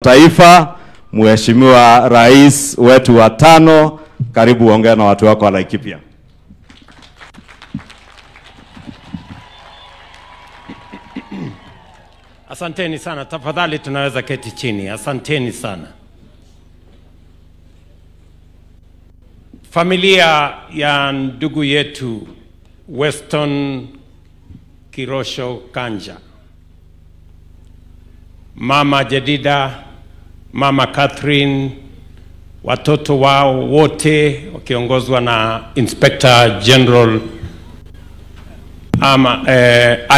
Taifa, Mheshimiwa Rais wetu wa 5, karibu ongea na watu wako wa Laikipia. Asanteni sana, tafadhali tunaweza keti chini. Asanteni sana. Familia ya ndugu yetu Weston Kirosho Kanja, Mama Jedida, Mama Catherine, watoto wao wote wakiongozwa na Inspector General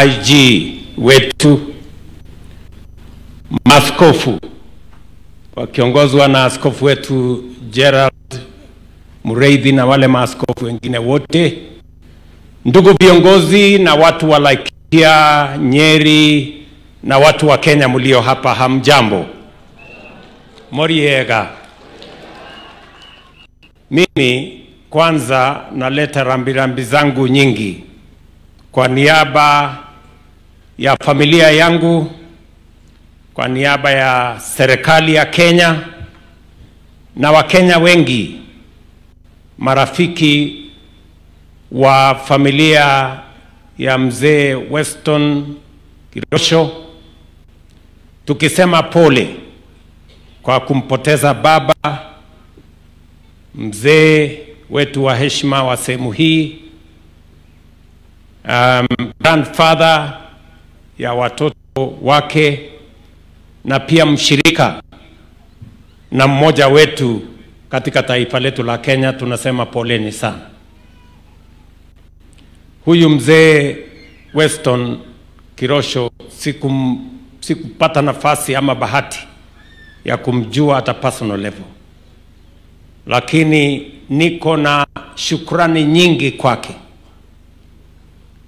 IG wetu, maaskofu wakiongozwa na askofu wetu Gerald Mureithi na wale maaskofu wengine wote, ndugu viongozi na watu wa Laikipia, Nyeri na watu wa Kenya mlio hapa, hamjambo? Moriega. Mimi kwanza naleta rambirambi zangu nyingi kwa niaba ya familia yangu, kwa niaba ya serikali ya Kenya na Wakenya wengi, marafiki wa familia ya mzee Weston Kirosho, tukisema pole kwa kumpoteza baba, mzee wetu wa heshima wa sehemu hii, grandfather ya watoto wake, na pia mshirika na mmoja wetu katika taifa letu la Kenya. Tunasema poleni sana. Huyu mzee Weston Kirosho sikupata nafasi ama bahati ya kumjua at a personal level, lakini niko na shukrani nyingi kwake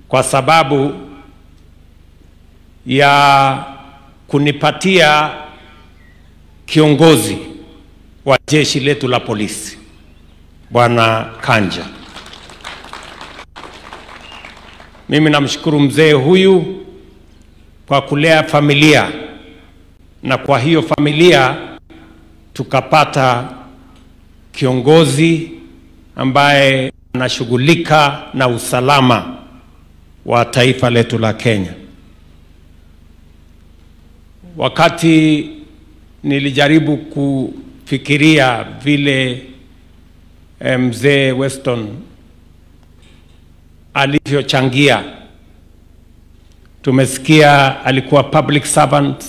kwa sababu ya kunipatia kiongozi wa jeshi letu la polisi, Bwana Kanja. Mimi namshukuru mzee huyu kwa kulea familia, na kwa hiyo familia tukapata kiongozi ambaye anashughulika na usalama wa taifa letu la Kenya. Wakati nilijaribu kufikiria vile mzee Weston alivyochangia, tumesikia alikuwa public servant,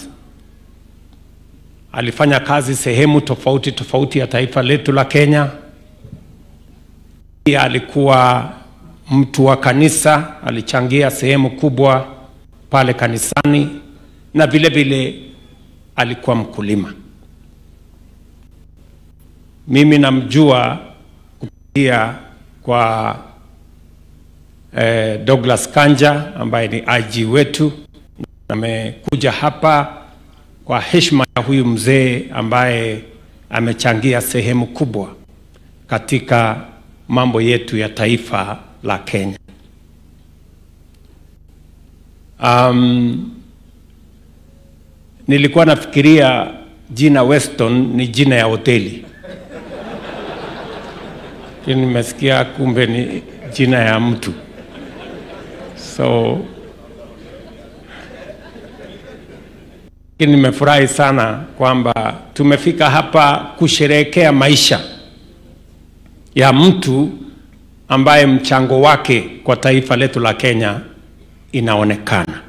alifanya kazi sehemu tofauti tofauti ya taifa letu la Kenya. Pia alikuwa mtu wa kanisa, alichangia sehemu kubwa pale kanisani, na vile vile alikuwa mkulima. Mimi namjua kupitia kwa Douglas Kanja ambaye ni IG wetu. Amekuja hapa kwa heshima ya huyu mzee ambaye amechangia sehemu kubwa katika mambo yetu ya taifa la Kenya. Nilikuwa nafikiria jina Weston ni jina ya hoteli, nimesikia kumbe ni jina ya mtu. So nimefurahi sana kwamba tumefika hapa kusherehekea maisha ya mtu ambaye mchango wake kwa taifa letu la Kenya inaonekana.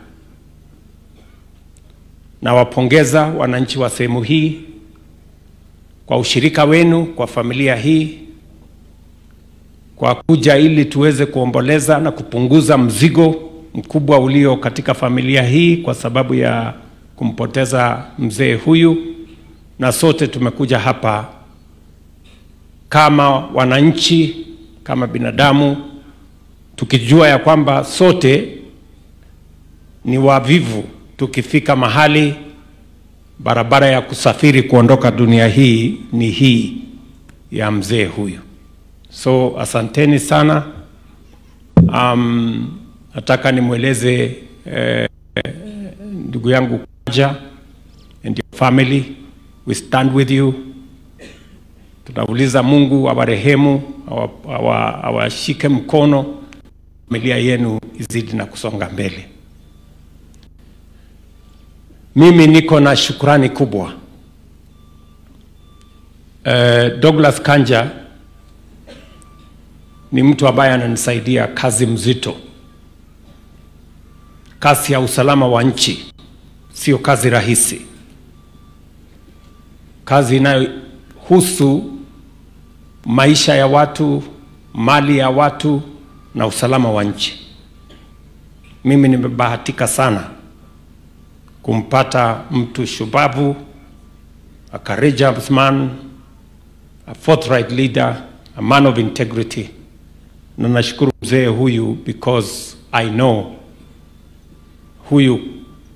Na wapongeza wananchi wa sehemu hii kwa ushirika wenu kwa familia hii, kwa kuja ili tuweze kuomboleza na kupunguza mzigo mkubwa ulio katika familia hii kwa sababu ya kumpoteza mzee huyu. Na sote tumekuja hapa kama wananchi, kama binadamu, tukijua ya kwamba sote ni wavivu tukifika mahali barabara ya kusafiri kuondoka dunia hii ni hii ya mzee huyu. So asanteni sana. Nataka nimweleze ndugu yangu Kanja and your family We stand with you. Tunauliza Mungu awarehemu, awashike mkono, familia yenu izidi na kusonga mbele. Mimi niko na shukrani kubwa. Douglas Kanja ni mtu ambaye ananisaidia kazi mzito. Kazi ya usalama wa nchi sio kazi rahisi. Kazi inayohusu maisha ya watu, mali ya watu na usalama wa nchi. Mimi nimebahatika sana kumpata mtu shupavu, a courageous man, a forthright leader, a man of integrity. Na nashukuru mzee huyu because I know huyu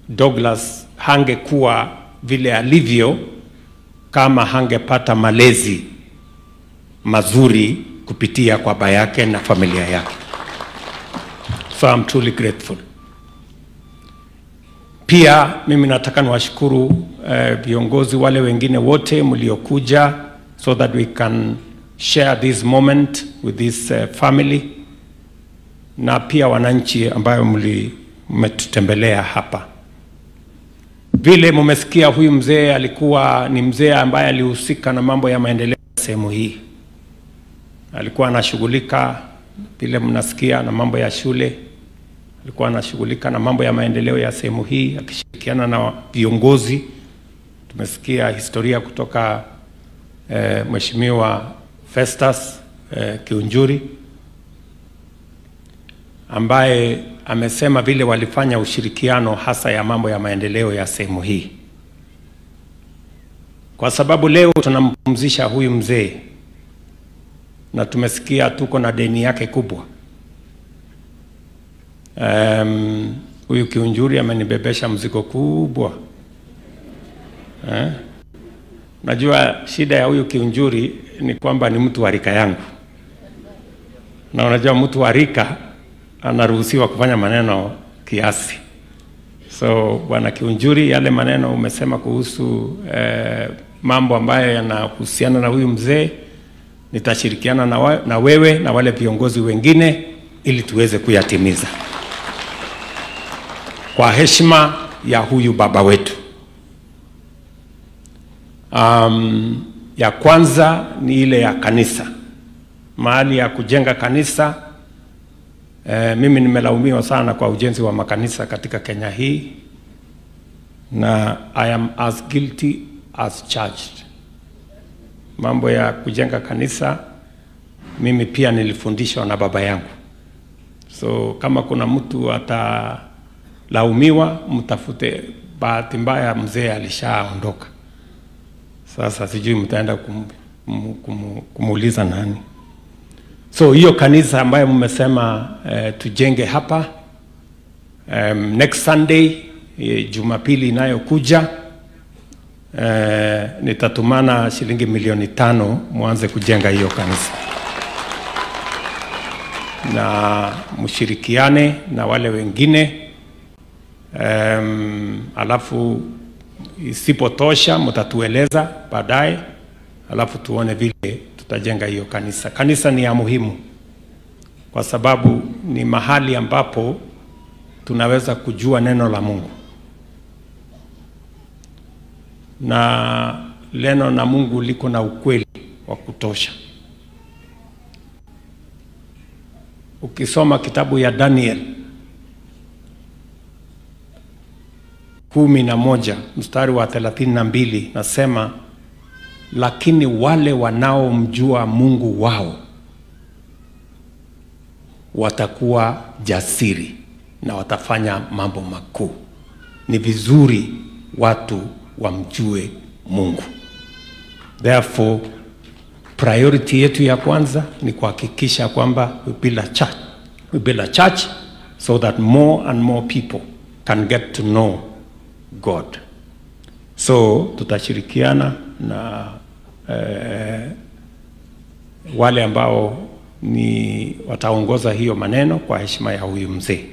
Douglas hangekuwa vile alivyo kama hangepata malezi mazuri kupitia kwa baba yake na familia yake. So I'm truly grateful. Pia mimi nataka niwashukuru viongozi wale wengine wote mliokuja so that we can share this moment with this family, na pia wananchi ambayo mmetutembelea hapa. Vile mmesikia huyu mzee alikuwa ni mzee ambaye alihusika na mambo ya maendeleo sehemu hii. Alikuwa anashughulika vile mnasikia na mambo ya shule. Alikuwa anashughulika na mambo ya maendeleo ya sehemu hii akishirikiana na viongozi. Tumesikia historia kutoka Mheshimiwa Festus Kiunjuri ambaye amesema vile walifanya ushirikiano hasa ya mambo ya maendeleo ya sehemu hii. Kwa sababu leo tunampumzisha huyu mzee na tumesikia tuko na deni yake kubwa. Huyu Kiunjuri amenibebesha mzigo kubwa. Najua shida ya huyu Kiunjuri ni kwamba ni mtu wa rika yangu. Na unajua mtu wa rika anaruhusiwa kufanya maneno kiasi. So bwana Kiunjuri, yale maneno umesema kuhusu mambo ambayo yanahusiana na huyu mzee, nitashirikiana na wewe na wale viongozi wengine ili tuweze kuyatimiza kwa heshima ya huyu baba wetu. Ya kwanza ni ile ya kanisa, mahali ya kujenga kanisa. Mimi nimelaumiwa sana kwa ujenzi wa makanisa katika Kenya hii, na I am as guilty as charged. Mambo ya kujenga kanisa mimi pia nilifundishwa na baba yangu. So kama kuna mtu atalaumiwa, mtafute. Bahati mbaya mzee alishaondoka. Sasa sijui mtaenda kumuuliza nani. So hiyo kanisa ambayo mmesema tujenge hapa, next Sunday, Jumapili inayokuja, nitatumana shilingi 500,000 mwanze kujenga hiyo kanisa. Na mshirikiane na wale wengine, alafu isipotosha mtatueleza baadaye, alafu tuone vile tutajenga hiyo kanisa. Kanisa ni ya muhimu kwa sababu ni mahali ambapo tunaweza kujua neno la Mungu. Na neno la Mungu liko na ukweli wa kutosha. Ukisoma kitabu ya Daniel 11 mstari wa 32 nasema, lakini wale wanaomjua Mungu wao watakuwa jasiri na watafanya mambo makuu. Ni vizuri watu wamjue Mungu. Therefore, priority yetu ya kwanza ni kuhakikisha kwamba we build a church. We build a church so that more and more people can get to know God. So tutashirikiana na wale ambao ni wataongoza hiyo maneno kwa heshima ya huyu mzee.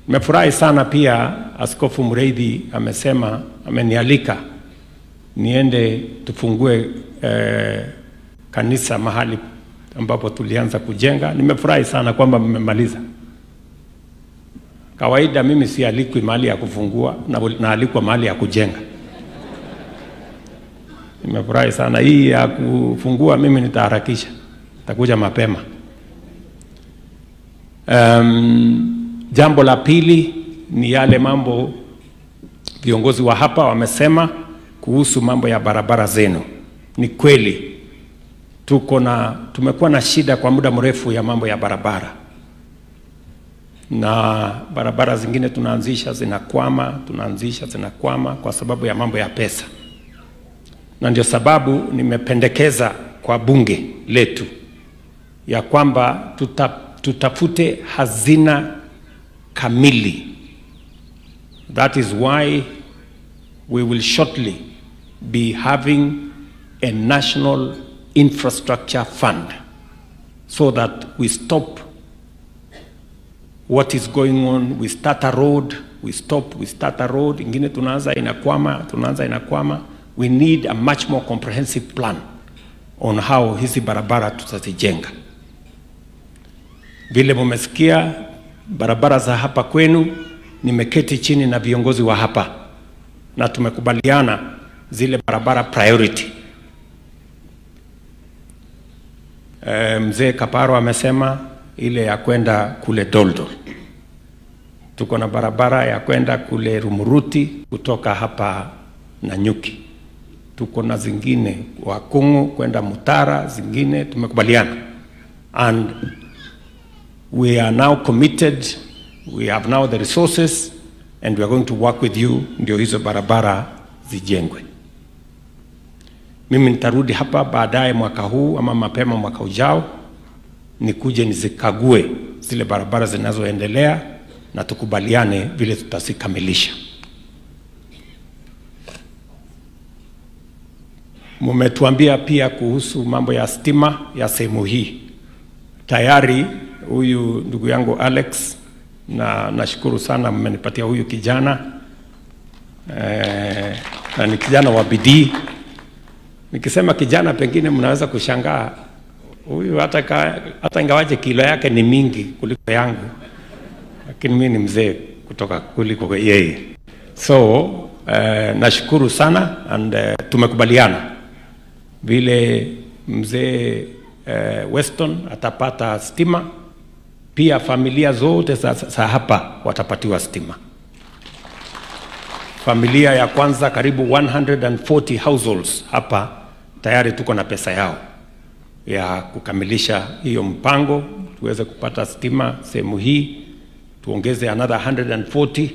Nimefurahi sana pia Askofu Mureithi amesema, amenialika niende tufungue kanisa mahali ambapo tulianza kujenga. Nimefurahi sana kwamba mmemaliza. Kawaida mimi si alikwi mahali ya kufungua na alikwa mahali ya kujenga. Nimefurahi sana. Hii ya kufungua mimi nitaharakisha, nitakuja mapema. Jambo la pili ni yale mambo viongozi wa hapa wamesema kuhusu mambo ya barabara zenu. Ni kweli tumekuwa na shida kwa muda mrefu ya mambo ya barabara, na barabara zingine tunaanzisha zinakwama kwa sababu ya mambo ya pesa. Na ndio sababu nimependekeza kwa bunge letu ya kwamba tutafute hazina kamili. That is why we will shortly be having a national infrastructure fund, so that we stop what is going on. We start a road, we start a road, ingine tunaanza inakwama. We need a much more comprehensive plan on how hizi barabara tutazijenga. Vile mumesikia barabara za hapa kwenu, nimeketi chini na viongozi wa hapa na tumekubaliana zile barabara priority. Mzee Kaparo amesema ile ya kwenda kule Doldol. Tuko na barabara ya kwenda kule Rumuruti kutoka hapa Nanyuki. Tuko na zingine Wakungu kwenda Mutara, zingine tumekubaliana. And we are now committed, we have now the resources, and we are going to work with you ndio hizo barabara zijengwe. Mimi nitarudi hapa baadaye mwaka huu ama mapema mwaka ujao, nikuje nizikague zile barabara zinazoendelea na tukubaliane vile tutazikamilisha. Mumetuambia pia kuhusu mambo ya stima ya sehemu hii. Tayari huyu ndugu yangu Alex, na nashukuru sana mmenipatia huyu kijana, na ni kijana wa bidii. Nikisema kijana pengine mnaweza kushangaa, huyu hata ingawaje kilo yake ni mingi kuliko yangu, lakini mimi ni mzee kutoka kuliko yeye. So nashukuru sana, and tumekubaliana vile mzee Weston atapata stima, pia familia zote za hapa watapatiwa stima. Familia ya kwanza karibu 140 households hapa tayari tuko na pesa yao ya kukamilisha hiyo mpango, tuweze kupata stima sehemu hii. Tuongeze another 140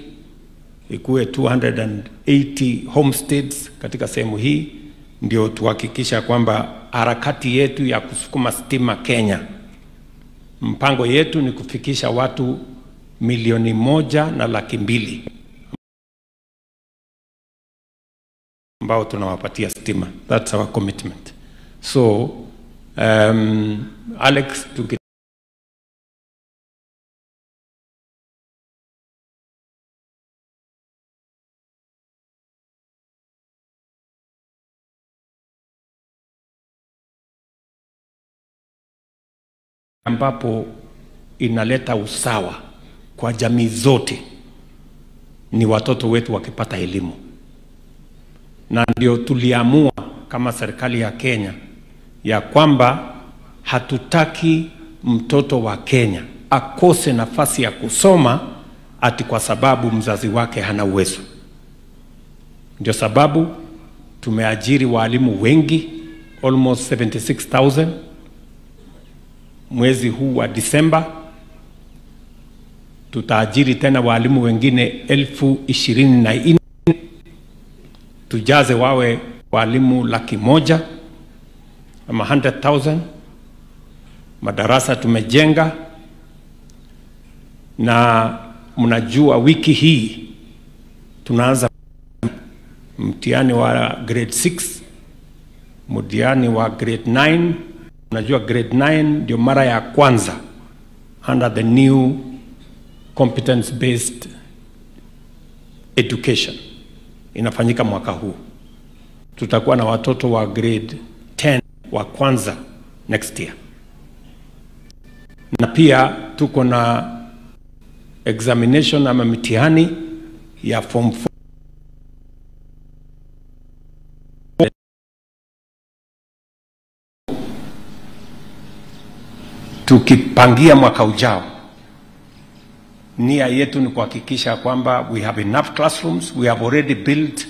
ikuwe 280 homesteads katika sehemu hii, ndio tuhakikisha kwamba harakati yetu ya kusukuma stima Kenya, mpango yetu ni kufikisha watu 1,200,000 ambao tunawapatia stima. That's our commitment. So Alex, ambapo inaleta usawa kwa jamii zote ni watoto wetu wakipata elimu. Na ndio tuliamua kama serikali ya Kenya ya kwamba hatutaki mtoto wa Kenya akose nafasi ya kusoma ati kwa sababu mzazi wake hana uwezo. Ndio sababu tumeajiri walimu wengi, almost 76,000. Mwezi huu wa Disemba tutaajiri tena walimu wengine 24,000, tujaze wawe walimu 100,000 ama 100,000. Madarasa tumejenga, na mnajua wiki hii tunaanza mtihani wa grade 6, mtihani wa grade 9. Unajua grade 9 ndio mara ya kwanza under the new competence based education inafanyika mwaka huu. tutakuwa na watoto wa grade 10 wa kwanza next year, na pia tuko na examination ama mitihani ya form 4 tukipangia mwaka ujao. Nia yetu ni kuhakikisha kwamba we have enough classrooms. We have already built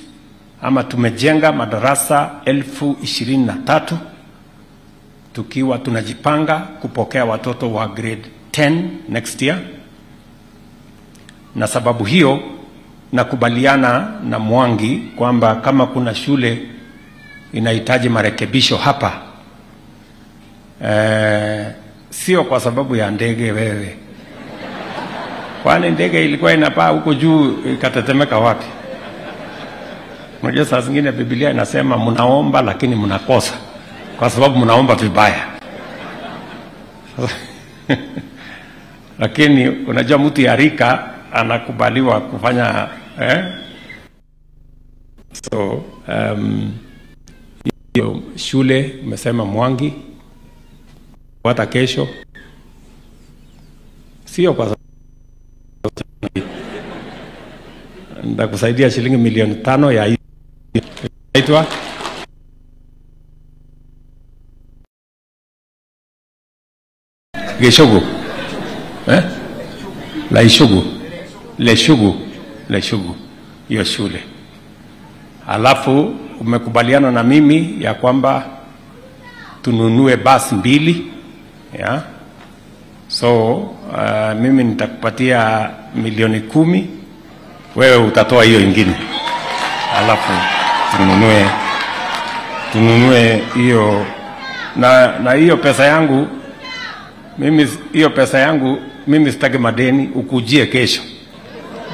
ama tumejenga madarasa 23,000 tukiwa tunajipanga kupokea watoto wa grade 10 next year. Na sababu hiyo nakubaliana na Mwangi kwamba kama kuna shule inahitaji marekebisho hapa, sio kwa sababu ya ndege wewe. Kwani ndege ilikuwa inapaa huko juu ikatetemeka wapi? Unajua saa zingine Biblia inasema mnaomba lakini mnakosa kwa sababu mnaomba vibaya. Lakini unajua mtu ya rika anakubaliwa kufanya so hiyo shule umesema Mwangi hata kesho, sio kwa sababu ndakusaidia shilingi milioni 5 ya inaitwa Geshogo Leshugu hiyo shule. Alafu umekubaliana na mimi ya kwamba tununue basi 2 ya so mimi nitakupatia milioni 10, wewe utatoa hiyo ingine, alafu tununue hiyo na hiyo pesa yangu mimi sitaki madeni, ukujie kesho.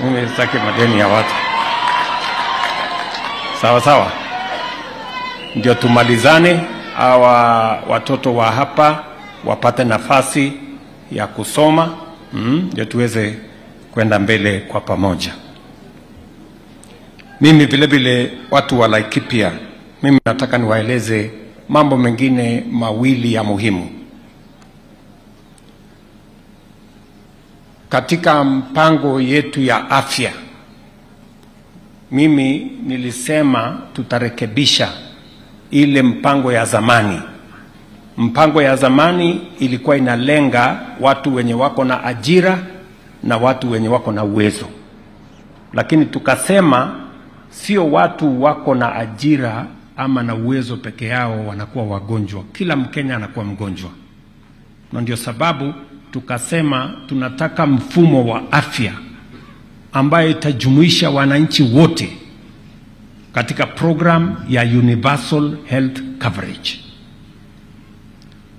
Mimi sitaki madeni ya watu. Sawa sawa, ndio tumalizane hawa watoto wa hapa wapate nafasi ya kusoma, ndio tuweze kwenda mbele kwa pamoja. Mimi vile vile watu wa Laikipia, mimi nataka niwaeleze mambo mengine mawili ya muhimu. Katika mpango yetu ya afya, mimi nilisema tutarekebisha ile mpango ya zamani. Mpango ya zamani ilikuwa inalenga watu wenye wako na ajira na watu wenye wako na uwezo. Lakini tukasema sio watu wako na ajira ama na uwezo peke yao wanakuwa wagonjwa. Kila Mkenya anakuwa mgonjwa. Na ndio sababu tukasema tunataka mfumo wa afya ambayo itajumuisha wananchi wote katika program ya Universal Health Coverage.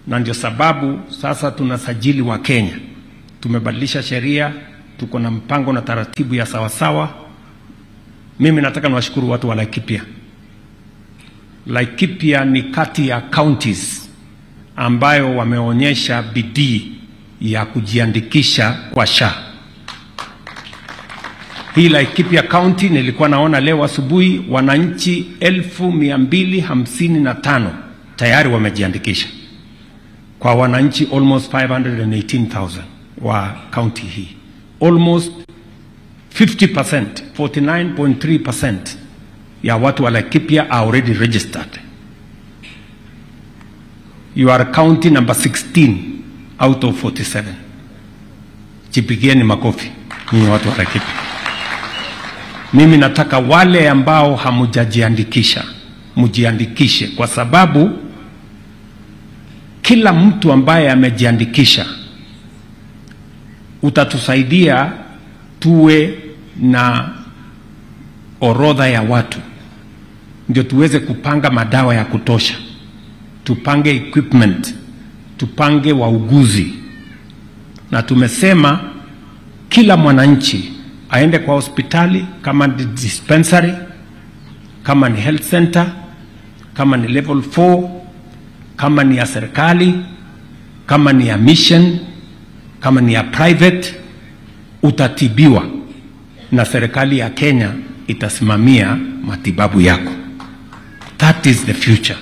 Na ndio sababu sasa tunasajili wa Kenya. Tumebadilisha sheria, tuko na mpango na taratibu ya sawasawa. Mimi nataka niwashukuru watu wa Laikipia. Laikipia ni kati ya counties ambayo wameonyesha bidii ya kujiandikisha kwa SHA. Hii Laikipia County nilikuwa naona leo asubuhi wananchi 1255 tayari wamejiandikisha. Kwa wananchi almost 518,000 wa county hii. Almost 50%, 49.3% ya watu wa Laikipia are already registered. You are county number 16 out of 47. Jipigieni makofi nyinyi watu wa Laikipia. Mimi nataka wale ambao hamujajiandikisha mujiandikishe, kwa sababu kila mtu ambaye amejiandikisha utatusaidia tuwe na orodha ya watu, ndio tuweze kupanga madawa ya kutosha, tupange equipment, tupange wauguzi. Na tumesema kila mwananchi aende kwa hospitali, kama ni dispensary, kama ni health center, kama ni level 4, kama ni ya serikali, kama ni ya mission, kama ni ya private, utatibiwa na serikali ya Kenya itasimamia matibabu yako. That is the future.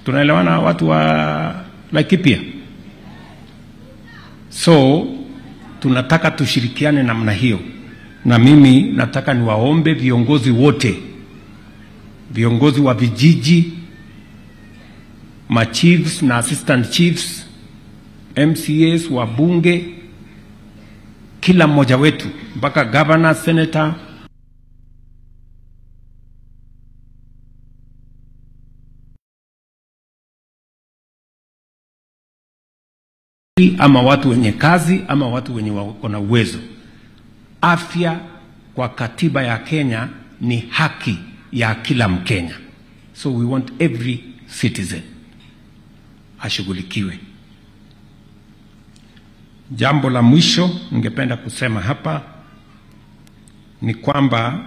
Tunaelewana watu wa Laikipia? So tunataka tushirikiane namna hiyo, na mimi nataka niwaombe viongozi wote, viongozi wa vijiji, ma chiefs na assistant chiefs, MCAs, wabunge, kila mmoja wetu mpaka governor, senator, ama watu wenye kazi ama watu wenye wako na uwezo. Afya kwa katiba ya Kenya ni haki ya kila Mkenya. So we want every citizen ashughulikiwe. Jambo la mwisho ningependa kusema hapa ni kwamba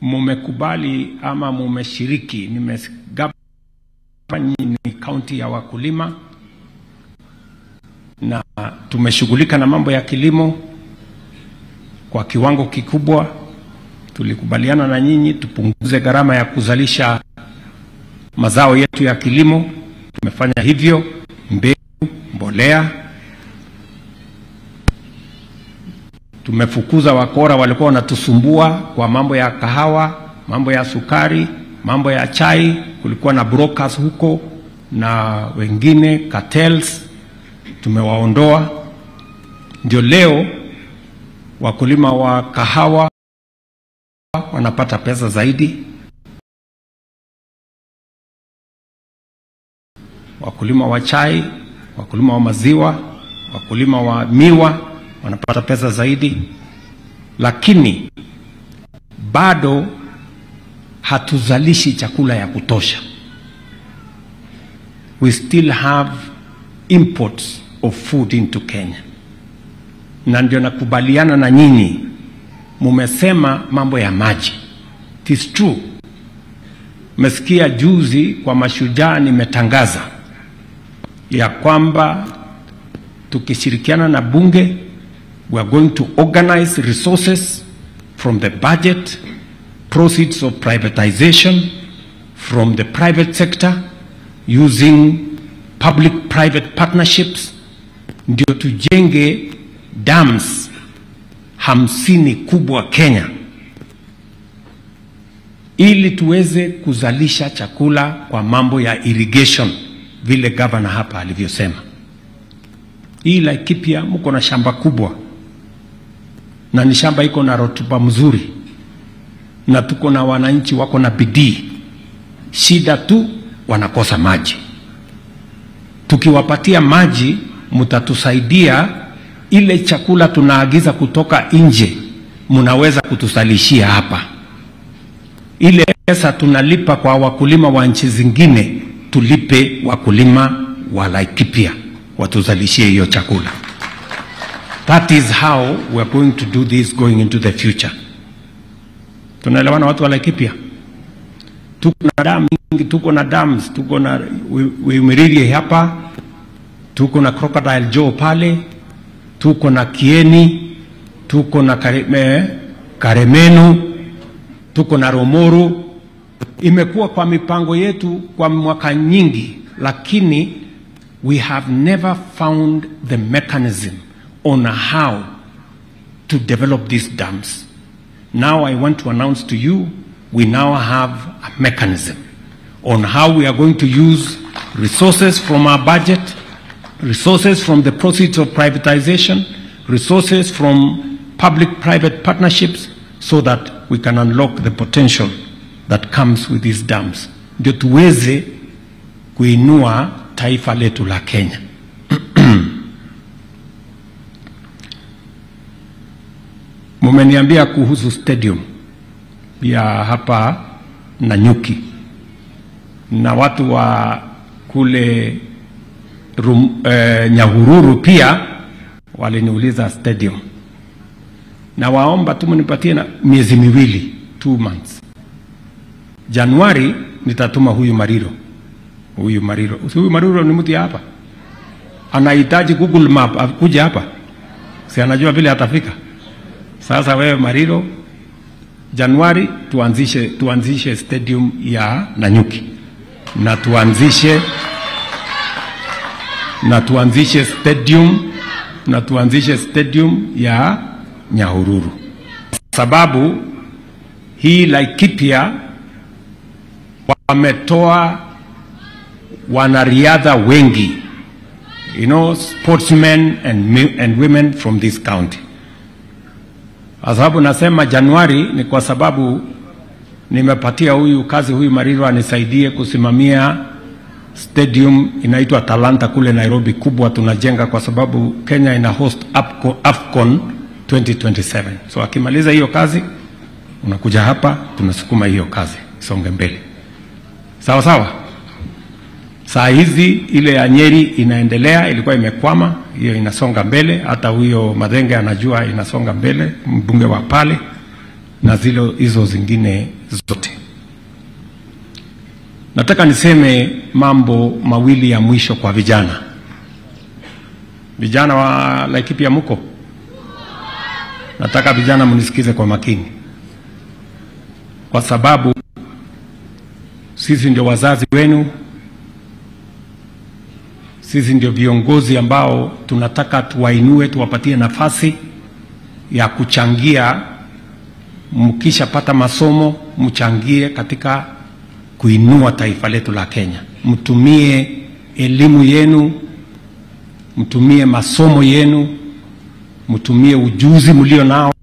mumekubali ama mumeshiriki, nimegapa ni kaunti ya wakulima na tumeshughulika na mambo ya kilimo kwa kiwango kikubwa. Tulikubaliana na nyinyi tupunguze gharama ya kuzalisha mazao yetu ya kilimo. Tumefanya hivyo, mbegu, mbolea. Tumefukuza wakora walikuwa wanatusumbua kwa mambo ya kahawa, mambo ya sukari, mambo ya chai. Kulikuwa na brokers huko na wengine cartels, tumewaondoa. Ndio leo wakulima wa kahawa wanapata pesa zaidi, wakulima wa chai, wakulima wa maziwa, wakulima wa miwa wanapata pesa zaidi. Lakini bado hatuzalishi chakula ya kutosha. We still have imports of food into Kenya. Na ndio nakubaliana na nyinyi, mumesema mambo ya maji. It is true. Mesikia juzi kwa Mashujaa nimetangaza ya kwamba tukishirikiana na bunge, we are going to organize resources from the budget, proceeds of privatization, from the private sector, using public-private partnerships, ndio tujenge dams 50 kubwa Kenya, ili tuweze kuzalisha chakula kwa mambo ya irrigation, vile governor hapa alivyosema. Hii Laikipia mko na shamba kubwa, na ni shamba iko na rotuba mzuri, na tuko na wananchi wako na bidii. Shida tu wanakosa maji. Tukiwapatia maji, mtatusaidia. Ile chakula tunaagiza kutoka nje, mnaweza kutusalishia hapa. Ile pesa tunalipa kwa wakulima wa nchi zingine, tulipe wakulima wa Laikipia watuzalishie hiyo chakula. That is how we are going to do this going into the future. Tunaelewana watu wa Laikipia? Tuko na damu mingi, tuko na dams, tuko na Umiriri hapa, tuko na Crocodile Joe pale, tuko na Kieni, tuko na Karemenu, tuko na Romoro. Imekuwa kwa mipango yetu kwa mwaka nyingi, lakini we have never found the mechanism on how to develop these dams. Now I want to announce to you, we now have a mechanism on how we are going to use resources from our budget, resources from the proceeds of privatization, resources from public-private partnerships, so that we can unlock the potential that comes with these dams. Ndio tuweze kuinua taifa letu la Kenya. Mumeniambia kuhusu stadium ya hapa Nanyuki, na watu wa kule Nyahururu pia waliniuliza stadium. Na waomba tu mnipatie na miezi miwili, 2 months. Januari nitatuma huyu Mariro. Huyu Mariro ni mtu hapa. Anahitaji Google Map akuje hapa. Si anajua vile atafika. Sasa wewe Mariro, Januari tuanzishe stadium ya Nanyuki na tuanzishe stadium ya Nyahururu, sababu hii Laikipia wametoa wanariadha wengi, sportsmen and women from this county. Sababu nasema Januari ni kwa sababu nimepatia huyu Mariro anisaidie kusimamia stadium inaitwa Talanta kule Nairobi, kubwa tunajenga kwa sababu Kenya ina host AFCON 2027. So akimaliza hiyo kazi unakuja hapa, tunasukuma hiyo kazi songe mbele. Sawa sawa. Saa hizi ile ya Nyeri inaendelea, ilikuwa imekwama, hiyo inasonga mbele. Hata huyo Madenge anajua inasonga mbele, mbunge wa pale, na hizo zingine zote. Nataka niseme mambo mawili ya mwisho kwa vijana. Vijana wa Laikipia mko? Nataka vijana mnisikize kwa makini, kwa sababu sisi ndio wazazi wenu, sisi ndio viongozi ambao tunataka tuwainue, tuwapatie nafasi ya kuchangia. Mkisha pata masomo, mchangie katika kuinua taifa letu la Kenya. Mtumie elimu yenu, mtumie masomo yenu, mtumie ujuzi mlio nao,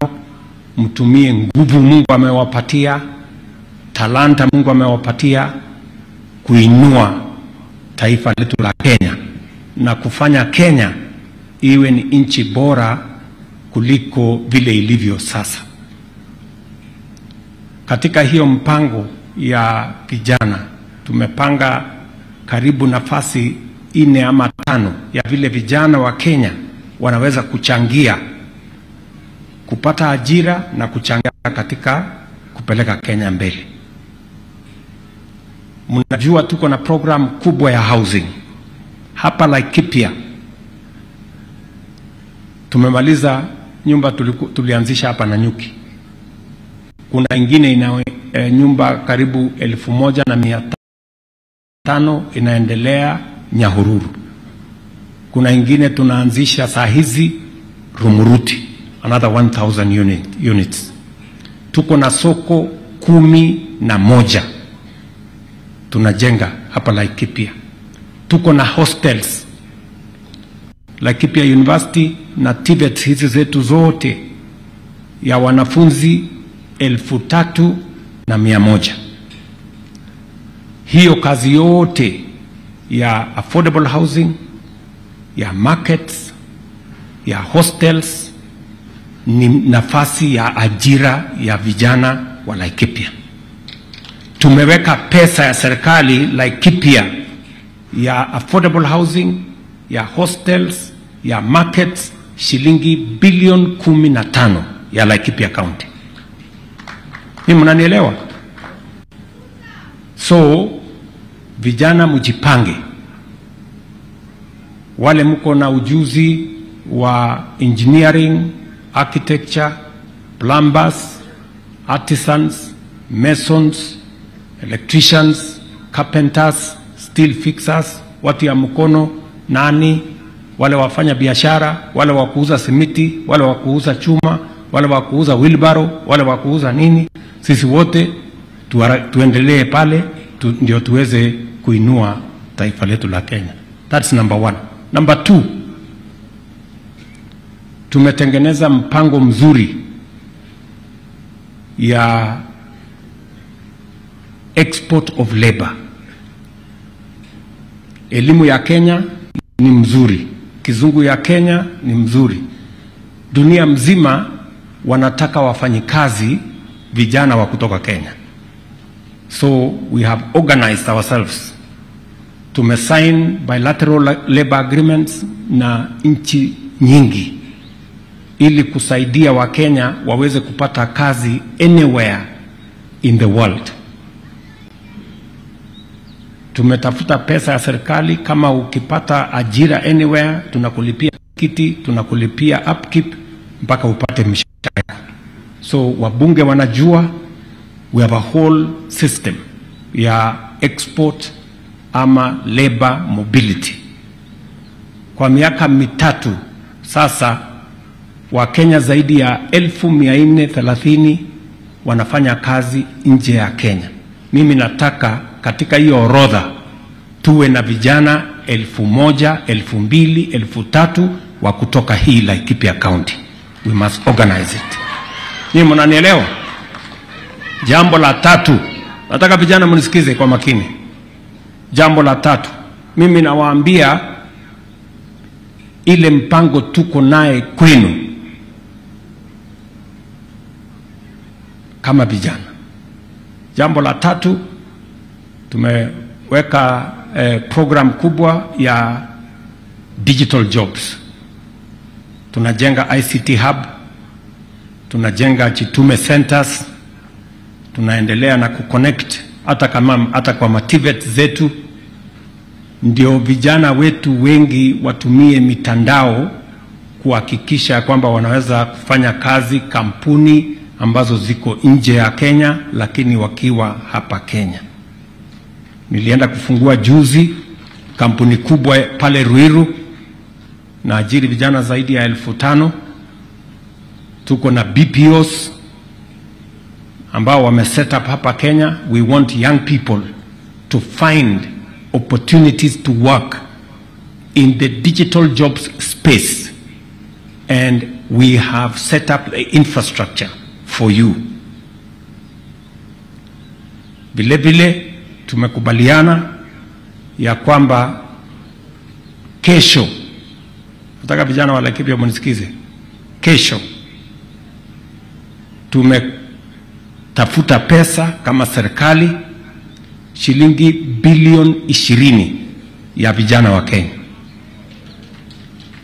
mtumie nguvu Mungu amewapatia, talanta Mungu amewapatia, kuinua taifa letu la Kenya na kufanya Kenya iwe ni nchi bora kuliko vile ilivyo sasa. Katika hiyo mpango ya vijana tumepanga karibu nafasi 4 ama 5 ya vile vijana wa Kenya wanaweza kuchangia kupata ajira na kuchangia katika kupeleka Kenya mbele. Mnajua tuko na program kubwa ya housing hapa Laikipia. Tumemaliza nyumba tulianzisha hapa Nanyuki. Kuna ingine nyumba karibu 1,500 inaendelea Nyahururu. Kuna ingine tunaanzisha saa hizi Rumuruti, another 1,000 units. Tuko na soko 11 tunajenga hapa Laikipia. Tuko na hostels Laikipia University na TVET hizi zetu zote ya wanafunzi 3,100. Hiyo kazi yote ya affordable housing, ya markets, ya hostels ni nafasi ya ajira ya vijana wa Laikipia. Tumeweka pesa ya serikali Laikipia ya affordable housing, ya hostels, ya markets, shilingi bilioni 15 ya Laikipia County. Ni mnanielewa? So vijana mjipange. Wale mko na ujuzi wa engineering, architecture, plumbers, artisans, masons, electricians, carpenters, steel fixers, watu ya mkono, nani, wale wafanya biashara, wale wa kuuza simiti, wale wa kuuza chuma, wale wa kuuza wheelbarrow, wale wa kuuza nini, sisi wote tuendelee pale ndio tuweze kuinua taifa letu la Kenya. That's number 1. Number 2, tumetengeneza mpango mzuri ya export of labor. Elimu ya Kenya ni mzuri, kizungu ya Kenya ni mzuri. Dunia mzima wanataka wafanyikazi vijana wa kutoka Kenya. So we have organized ourselves. Tumesign bilateral labor agreements na nchi nyingi ili kusaidia wa Kenya waweze kupata kazi anywhere in the world. Tumetafuta pesa ya serikali, kama ukipata ajira anywhere tunakulipia kiti, tunakulipia upkeep mpaka upate mshahara. So wabunge wanajua we have a whole system ya export ama labor mobility. Kwa miaka mitatu sasa, Wakenya zaidi ya 1430 wanafanya kazi nje ya Kenya. Mimi nataka katika hiyo orodha tuwe na vijana 1000, 2000, 3000 wa kutoka hii Laikipia County. We must organize it. Ni mnanielewa? Jambo la tatu, nataka vijana mnisikize kwa makini. Jambo la tatu, mimi nawaambia ile mpango tuko naye kwenu kama vijana. Jambo la tatu, tumeweka program kubwa ya digital jobs. Tunajenga ICT hub, tunajenga Jitume centers, tunaendelea na kuconnect hata kwa mativet zetu, ndio vijana wetu wengi watumie mitandao kuhakikisha kwamba wanaweza kufanya kazi kampuni ambazo ziko nje ya Kenya lakini wakiwa hapa Kenya. Nilienda kufungua juzi kampuni kubwa pale Ruiru na ajiri vijana zaidi ya 1500. Tuko na BPOs ambao wame set up hapa Kenya. We want young people to find opportunities to work in the digital jobs space, and we have set up the infrastructure for you. Vile vile tumekubaliana ya kwamba kesho, nataka vijana wa Laikipia mnisikize, kesho tumetafuta pesa kama serikali shilingi bilioni 20 ya vijana wa Kenya.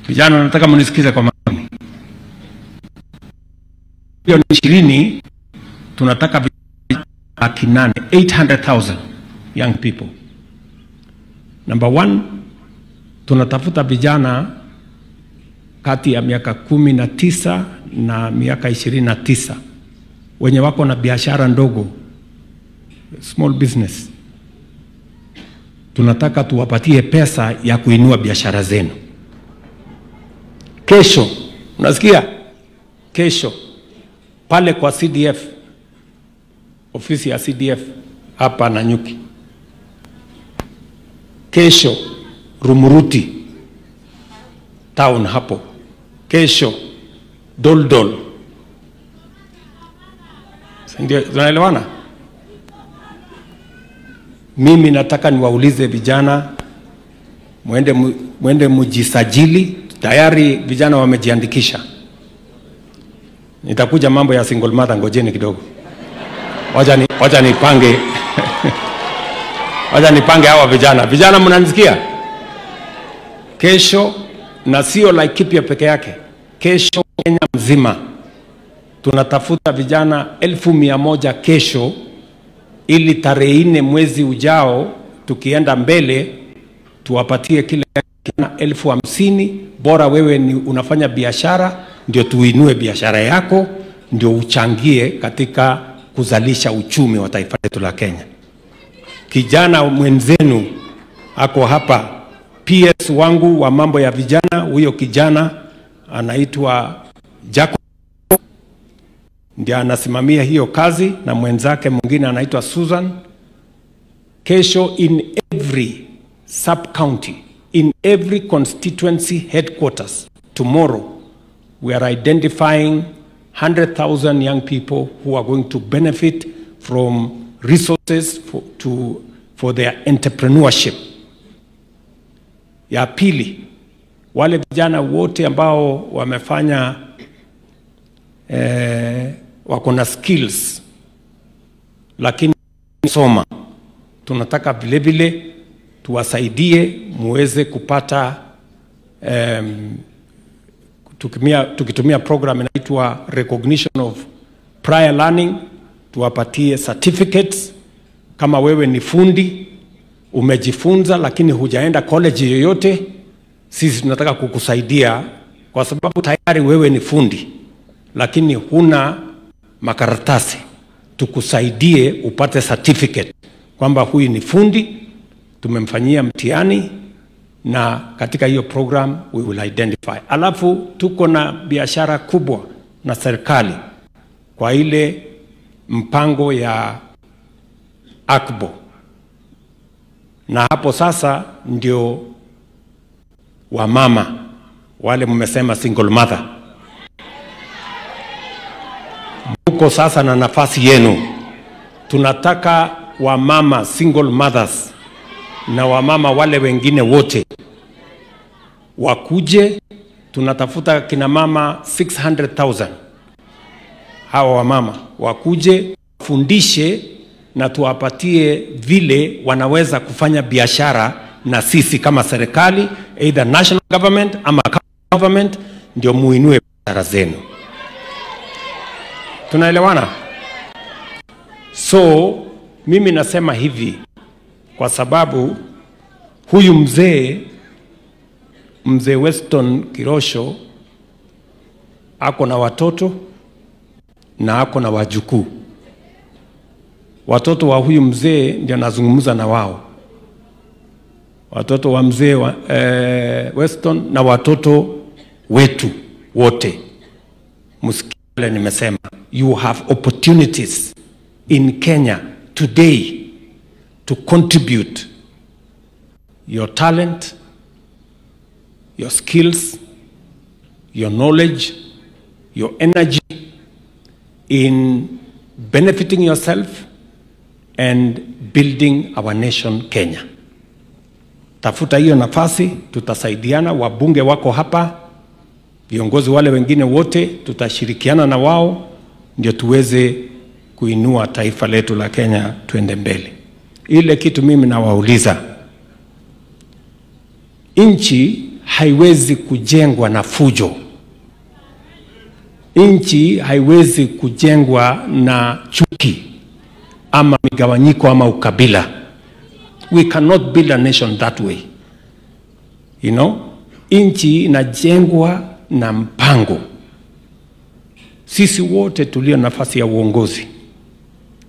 Vijana nataka mnisikize kwa makini. Bilioni 20 tunataka vijana 800,000 young people. Number one, tunatafuta vijana kati ya miaka 19 na miaka 29 wenye wako na biashara ndogo, small business. Tunataka tuwapatie pesa ya kuinua biashara zenu. Kesho, unasikia? Kesho pale kwa CDF, ofisi ya CDF hapa Nanyuki. Kesho Rumuruti town hapo. Kesho Doldol. Ndio tunaelewana? Mimi nataka niwaulize vijana, muende mujisajili. Tayari vijana wamejiandikisha. Nitakuja mambo ya single mother, ngojeni kidogo. Wacha nipange. Wacha nipange hawa vijana. Vijana mnanisikia? Kesho, na sio Laikipia peke yake, kesho Kenya mzima tunatafuta vijana 1,100 kesho, ili tarehe 4 mwezi ujao tukienda mbele tuwapatie kila 50,000. Bora wewe ni unafanya biashara, ndio tuinue biashara yako, ndio uchangie katika kuzalisha uchumi wa taifa letu la Kenya. Kijana mwenzenu ako hapa, PS wangu wa mambo ya vijana, huyo kijana anaitwa Jacob, ndiye anasimamia hiyo kazi, na mwenzake mwingine anaitwa Susan. Kesho in every sub-county, in every constituency headquarters, tomorrow we are identifying 100,000 young people who are going to benefit from resources for their entrepreneurship. Ya pili, wale vijana wote ambao wamefanya wako na skills lakini soma, tunataka vile vile tuwasaidie muweze kupata tukitumia program inaitwa recognition of prior learning. Tuwapatie certificates. Kama wewe ni fundi, umejifunza lakini hujaenda college yoyote, sisi tunataka kukusaidia, kwa sababu tayari wewe ni fundi lakini huna makaratasi tukusaidie upate certificate kwamba huyu ni fundi, tumemfanyia mtihani, na katika hiyo program we will identify. Alafu tuko na biashara kubwa na serikali kwa ile mpango ya AKBO, na hapo sasa ndio wamama wale mmesema single mother, mko sasa na nafasi yenu. Tunataka wamama single mothers na wamama wale wengine wote wakuje. Tunatafuta kina mama 600,000. Hawa wamama wakuje, fundishe na tuwapatie vile wanaweza kufanya biashara na sisi kama serikali, either national government ama government, ndio muinue biashara zenu. Tunaelewana? So mimi nasema hivi kwa sababu huyu mzee Weston Kirosho ako na watoto na ako na wajukuu. Watoto wa huyu mzee ndio nazungumza na wao, watoto wa mzee Weston na watoto wetu wote. Msikie nimesema, you have opportunities in Kenya today to contribute your talent, your skills, your knowledge, your energy in benefiting yourself and building our nation Kenya. Tafuta hiyo nafasi, tutasaidiana. Wabunge wako hapa, viongozi wale wengine wote tutashirikiana na wao ndio tuweze kuinua taifa letu la Kenya tuende mbele. Ile kitu mimi nawauliza, nchi haiwezi kujengwa na fujo. Nchi haiwezi kujengwa na chuki ama migawanyiko ama ukabila. We cannot build a nation that way. You know, nchi inajengwa na mpango. Sisi wote tulio nafasi ya uongozi,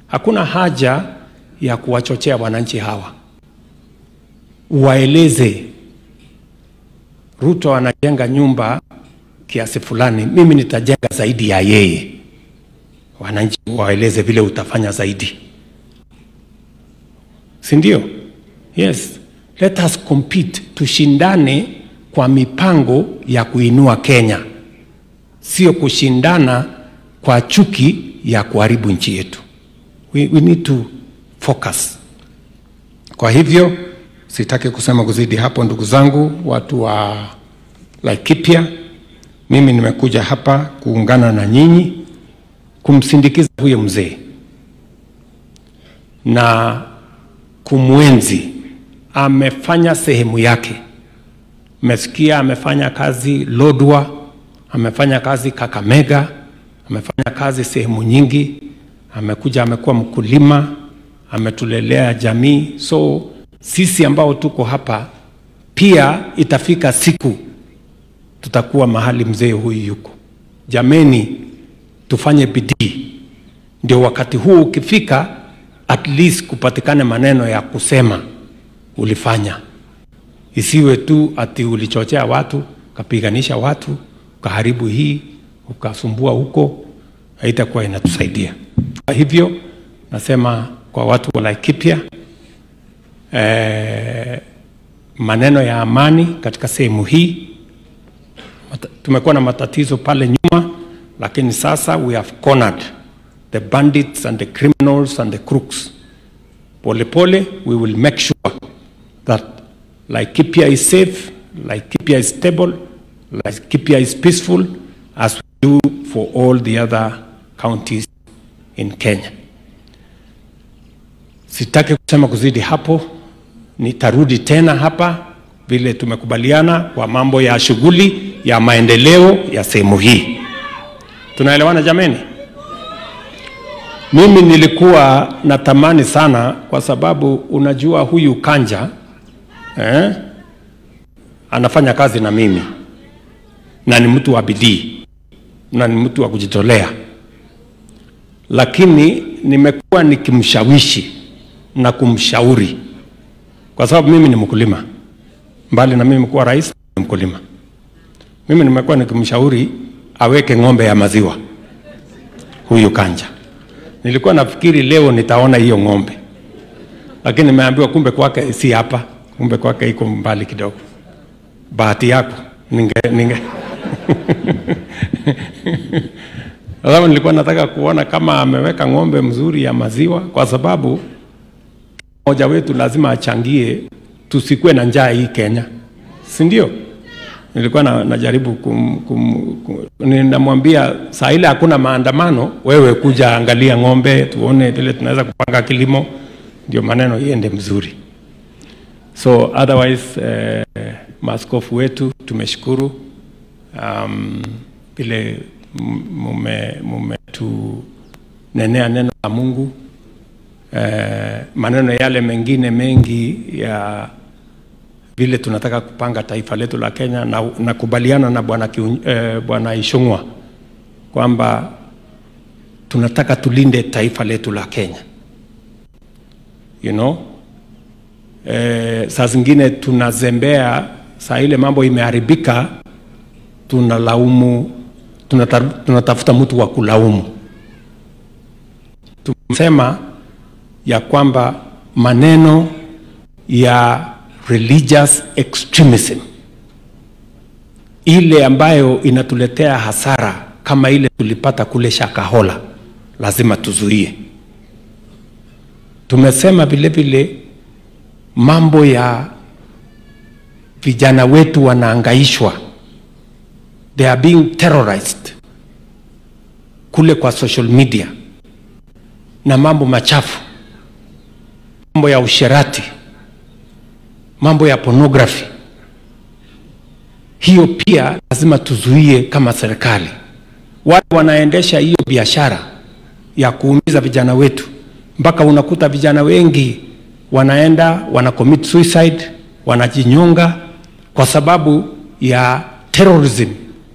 hakuna haja ya kuwachochea wananchi hawa. Waeleze Ruto anajenga nyumba kiasi fulani, mimi nitajenga zaidi ya yeye. Wananchi waeleze vile utafanya zaidi, si ndio? Yes, let us compete, tushindane kwa mipango ya kuinua Kenya, sio kushindana kwa chuki ya kuharibu nchi yetu. We need to focus. Kwa hivyo sitaki kusema kuzidi hapo, ndugu zangu, watu wa Laikipia. Mimi nimekuja hapa kuungana na nyinyi kumsindikiza huyo mzee na kumwenzi. Amefanya sehemu yake. Mmesikia amefanya kazi Lodwar, amefanya kazi Kakamega, amefanya kazi sehemu nyingi. Amekuja amekuwa mkulima, ametulelea jamii. So sisi ambao tuko hapa pia itafika siku tutakuwa mahali mzee huyu yuko. Jameni, tufanye bidii ndio wakati huu ukifika, at least kupatikane maneno ya kusema ulifanya. Isiwe tu ati ulichochea watu, kapiganisha watu, ukaharibu hii, ukasumbua huko, haitakuwa inatusaidia. Kwa hivyo nasema kwa watu wa Laikipia, maneno ya amani katika sehemu hii. Tumekuwa na matatizo pale nyuma, lakini sasa we have cornered the bandits and the criminals and the crooks. Pole pole, we will make sure that Laikipia is safe, Laikipia is stable, Laikipia is peaceful, as we do for all the other counties in Kenya. Sitaki kusema kuzidi hapo, nitarudi tena hapa vile tumekubaliana kwa mambo ya shughuli ya maendeleo ya sehemu hii. Tunaelewana jameni? Mimi nilikuwa natamani sana, kwa sababu unajua huyu Kanja anafanya kazi na mimi na ni mtu wa bidii na ni mtu wa kujitolea. lakini nimekuwa nikimshawishi na kumshauri, kwa sababu mimi ni mkulima. Mbali na mimi kuwa rais, ni mkulima. Mimi nimekuwa nikimshauri aweke ng'ombe ya maziwa huyu Kanja. Nilikuwa nafikiri leo nitaona hiyo ng'ombe, lakini nimeambiwa kumbe kwake si hapa, kumbe kwake iko mbali kidogo. Bahati yako, ninge Alafu nilikuwa nataka kuona kama ameweka ng'ombe mzuri ya maziwa, kwa sababu mmoja wetu lazima achangie tusikue na njaa hii Kenya, si ndio? Nilikuwa najaribu ninamwambia saa ile hakuna maandamano, wewe kuja angalia ng'ombe tuone vile tunaweza kupanga kilimo, ndio maneno iende mzuri. So otherwise maaskofu wetu tumeshukuru vile mumetunenea neno la Mungu. Maneno yale mengine mengi ya vile tunataka kupanga taifa letu la Kenya, na nakubaliana na Bwana Ishungwa kwamba tunataka tulinde taifa letu la Kenya. You know, saa zingine tunazembea, saa ile mambo imeharibika tunalaumu, tunatafuta mtu wa kulaumu. Tumesema ya kwamba maneno ya religious extremism, ile ambayo inatuletea hasara kama ile tulipata kule Shakahola, lazima tuzuie. Tumesema vile vile mambo ya vijana wetu wanaangaishwa, they are being terrorized kule kwa social media, na mambo machafu, mambo ya usherati, mambo ya pornography. Hiyo pia lazima tuzuie kama serikali. Wale wanaendesha hiyo biashara ya kuumiza vijana wetu, mpaka unakuta vijana wengi wanaenda commit suicide, wanajinyonga kwa sababu ya terrorism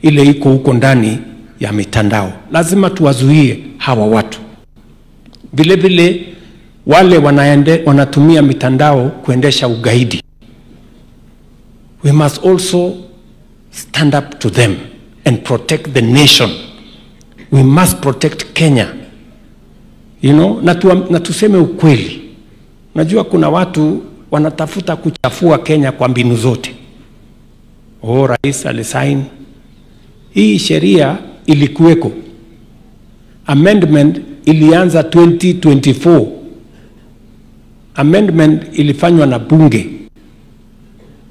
ile iko huko ndani ya mitandao. Lazima tuwazuie hawa watu. Vile vile wale wanatumia mitandao kuendesha ugaidi, we must also stand up to them and protect the nation. We must protect Kenya, you know, na tuseme ukweli. Najua kuna watu wanatafuta kuchafua Kenya kwa mbinu zote. Rais alisign hii sheria, ilikuweko amendment, ilianza 2024. Amendment ilifanywa na bunge.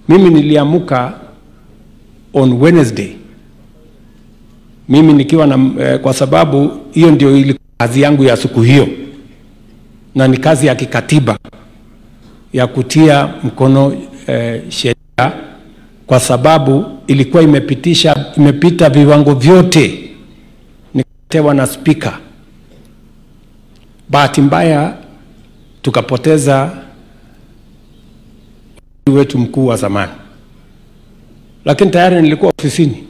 Mimi niliamuka on Wednesday, mimi nikiwa na kwa sababu hiyo ndio ilikuwa kazi yangu ya siku hiyo, na ni kazi ya kikatiba ya kutia mkono sheria, kwa sababu ilikuwa imepita viwango vyote, nikatewa na speaker. Bahati mbaya tukapoteza wetu mkuu wa zamani, lakini tayari nilikuwa ofisini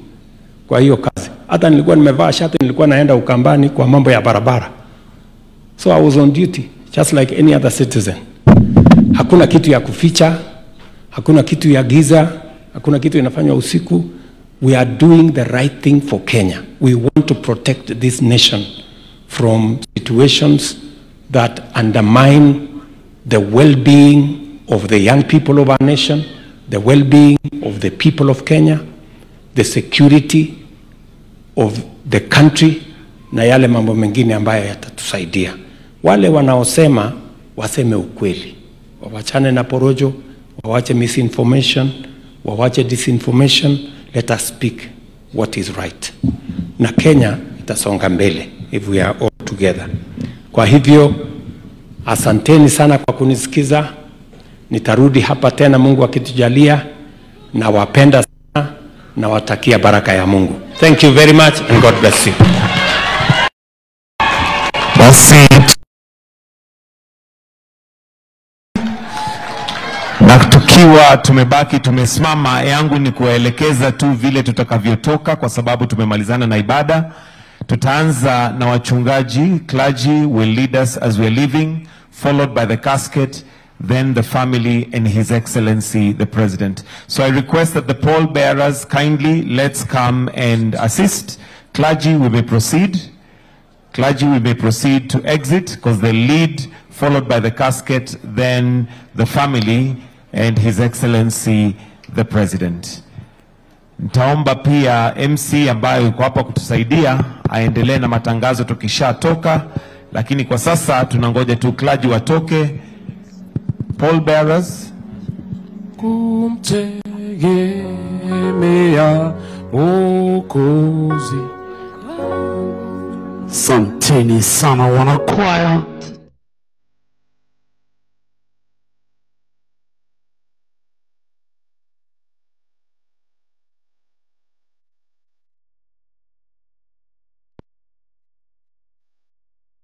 kwa hiyo kazi. Hata nilikuwa nimevaa shati, nilikuwa naenda Ukambani kwa mambo ya barabara. So I was on duty just like any other citizen. Hakuna kitu ya kuficha, hakuna kitu ya giza, hakuna kitu inafanywa usiku. We are doing the right thing for Kenya. We want to protect this nation from situations that undermine the well-being of the young people of our nation, the well-being of the people of Kenya, the security of the country, na yale mambo mengine ambayo yatatusaidia. Wale wanaosema waseme ukweli, wawachane na porojo, wawache misinformation, wawache disinformation. Let us speak what is right, na Kenya itasonga mbele if we are all together. Kwa hivyo asanteni sana kwa kunisikiza. Nitarudi hapa tena Mungu akitujalia, na wapenda sana na watakia baraka ya Mungu. Thank you very much and God bless you. Basi na tukiwa tumebaki tumesimama, yangu ni kuwaelekeza tu vile tutakavyotoka, kwa sababu tumemalizana na ibada. Tutaanza na wachungaji, clergy will lead us as we are leaving, followed by the casket, then the family and His Excellency the President. So I request that the pallbearers kindly let's come and assist. Clergy, we may proceed. Clergy, we may proceed to exit because they lead, followed by the casket, then the family and His Excellency the President. Nitaomba pia MC ambayo yuko hapa kutusaidia aendelee na matangazo tukishatoka, lakini kwa sasa tunangoja tu clergy watoke. Pallbearers, kumtegemea Mwokozi. Asanteni sana wanakwaya.